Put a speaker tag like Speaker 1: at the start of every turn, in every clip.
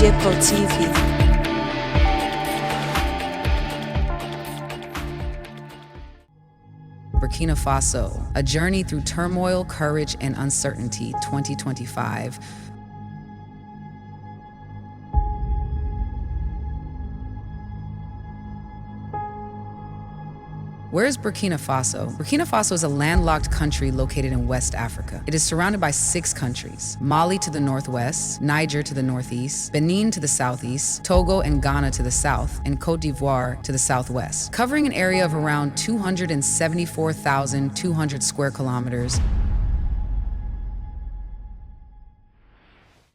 Speaker 1: TV.
Speaker 2: Burkina Faso, A Journey Through Turmoil, Courage, and Uncertainty, 2025. Where is Burkina Faso? Burkina Faso is a landlocked country located in West Africa. It is surrounded by 6 countries: Mali to the northwest, Niger to the northeast, Benin to the southeast, Togo and Ghana to the south, and Cote d'Ivoire to the southwest, covering an area of around 274,200 square kilometers.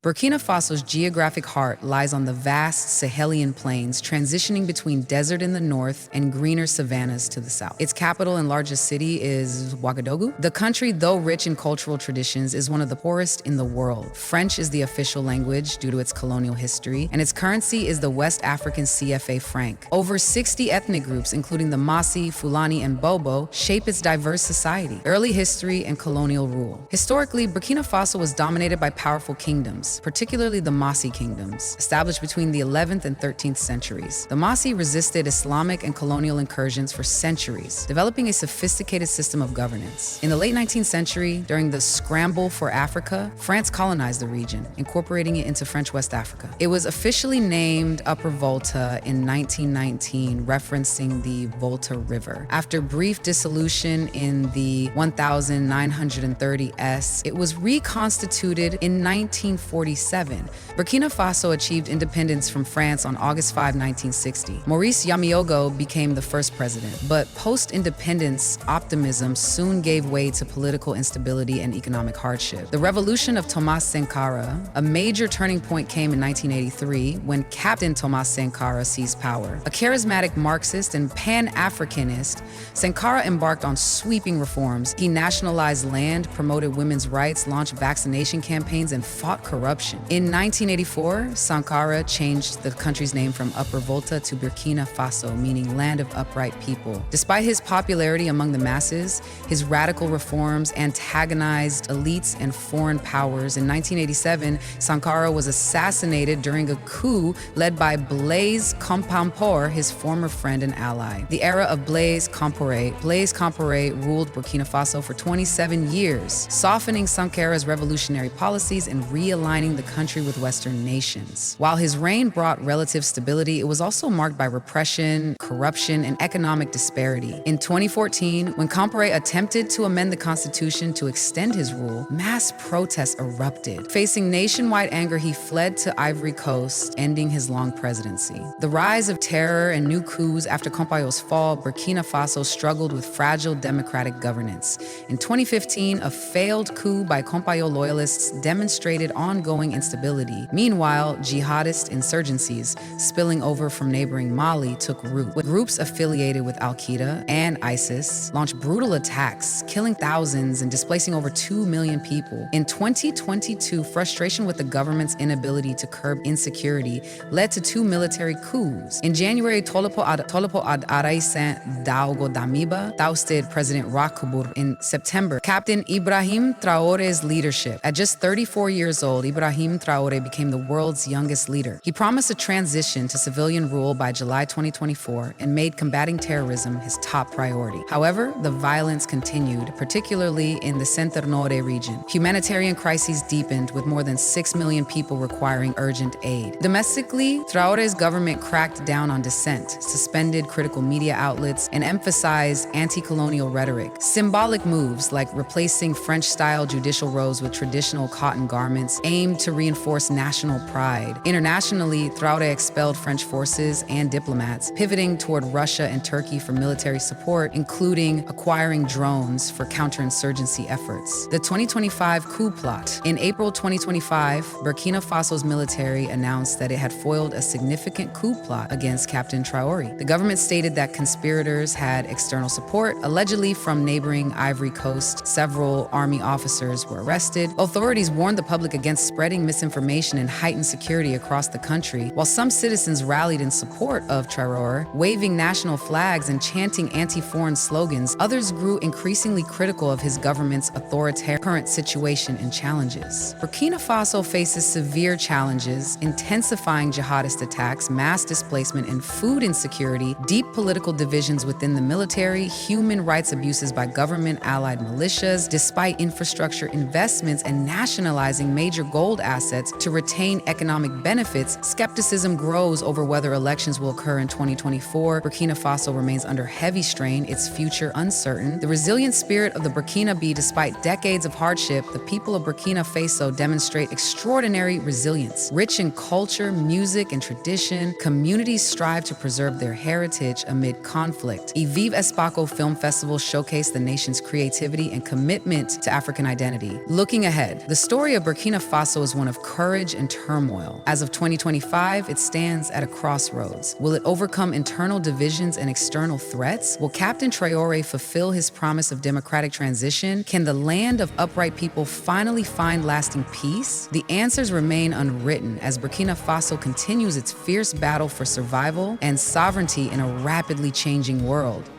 Speaker 2: Burkina Faso's geographic heart lies on the vast Sahelian plains, transitioning between desert in the north and greener savannahs to the south. Its capital and largest city is Ouagadougou. The country, though rich in cultural traditions, is one of the poorest in the world. French is the official language due to its colonial history, and its currency is the West African CFA franc. Over 60 ethnic groups, including the Mossi, Fulani, and Bobo, shape its diverse society. Early history and colonial rule. Historically, Burkina Faso was dominated by powerful kingdoms, particularly the Mossi Kingdoms, established between the 11th and 13th centuries. The Mossi resisted Islamic and colonial incursions for centuries, developing a sophisticated system of governance. In the late 19th century, during the Scramble for Africa, France colonized the region, incorporating it into French West Africa. It was officially named Upper Volta in 1919, referencing the Volta River. After brief dissolution in the 1930s, it was reconstituted in 1947. Burkina Faso achieved independence from France on August 5, 1960. Maurice Yamiogo became the first president, but post-independence optimism soon gave way to political instability and economic hardship. The revolution of Thomas Sankara, a major turning point, came in 1983 when Captain Thomas Sankara seized power. A charismatic Marxist and Pan-Africanist, Sankara embarked on sweeping reforms. He nationalized land, promoted women's rights, launched vaccination campaigns, and fought corruption. In 1984, Sankara changed the country's name from Upper Volta to Burkina Faso, meaning land of upright people. Despite his popularity among the masses, his radical reforms antagonized elites and foreign powers. In 1987, Sankara was assassinated during a coup led by Blaise Compaoré, his former friend and ally. The era of Blaise Compaoré. Blaise Compaoré ruled Burkina Faso for 27 years, softening Sankara's revolutionary policies and realigning the country with Western nations. While his reign brought relative stability, it was also marked by repression, corruption, and economic disparity. In 2014, when Compaoré attempted to amend the constitution to extend his rule, mass protests erupted. Facing nationwide anger, he fled to Ivory Coast, ending his long presidency. The rise of terror and new coups after Compaoré's fall, Burkina Faso struggled with fragile democratic governance. In 2015, a failed coup by Compaoré loyalists demonstrated ongoing instability. Meanwhile, jihadist insurgencies spilling over from neighboring Mali took root. Groups affiliated with Al-Qaeda and ISIS launched brutal attacks, killing thousands and displacing over 2 million people. In 2022, frustration with the government's inability to curb insecurity led to 2 military coups. In January, Tolipo Ad-Araisen Daogo Damiba ousted President Rakubur. In September, Captain Ibrahim Traoré's leadership. At just 34 years old, Ibrahim Traoré became the world's youngest leader. He promised a transition to civilian rule by July 2024 and made combating terrorism his top priority. However, the violence continued, particularly in the Centre Nord region. Humanitarian crises deepened, with more than 6 million people requiring urgent aid. Domestically, Traoré's government cracked down on dissent, suspended critical media outlets, and emphasized anti-colonial rhetoric. Symbolic moves like replacing French-style judicial robes with traditional cotton garments aimed to reinforce national pride. Internationally, Traoré expelled French forces and diplomats, pivoting toward Russia and Turkey for military support, including acquiring drones for counterinsurgency efforts. The 2025 coup plot. In April 2025, Burkina Faso's military announced that it had foiled a significant coup plot against Captain Traoré. The government stated that conspirators had external support, allegedly from neighboring Ivory Coast. Several army officers were arrested. Authorities warned the public against spreading misinformation and heightened security across the country. While some citizens rallied in support of Traoré, waving national flags and chanting anti-foreign slogans, others grew increasingly critical of his government's authoritarian current situation and challenges. Burkina Faso faces severe challenges, intensifying jihadist attacks, mass displacement, and food insecurity, deep political divisions within the military, human rights abuses by government-allied militias, despite infrastructure investments and nationalizing major gold assets to retain economic benefits. Skepticism grows over whether elections will occur in 2024. Burkina Faso remains under heavy strain, its future uncertain. The resilient spirit of the Burkinabe, despite decades of hardship, the people of Burkina Faso demonstrate extraordinary resilience. Rich in culture, music, and tradition, communities strive to preserve their heritage amid conflict. Vive Espaco Film Festival showcased the nation's creativity and commitment to African identity. Looking ahead, the story of Burkina Faso is one of courage and turmoil. As of 2025, it stands at a crossroads. Will it overcome internal divisions and external threats? Will Captain Traoré fulfill his promise of democratic transition? Can the land of upright people finally find lasting peace? The answers remain unwritten as Burkina Faso continues its fierce battle for survival and sovereignty in a rapidly changing world.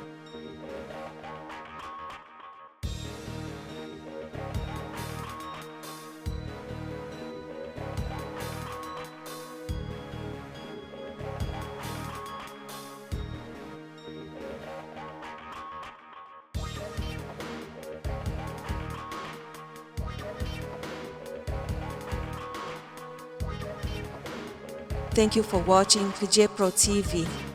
Speaker 1: Thank you for watching Pro TV.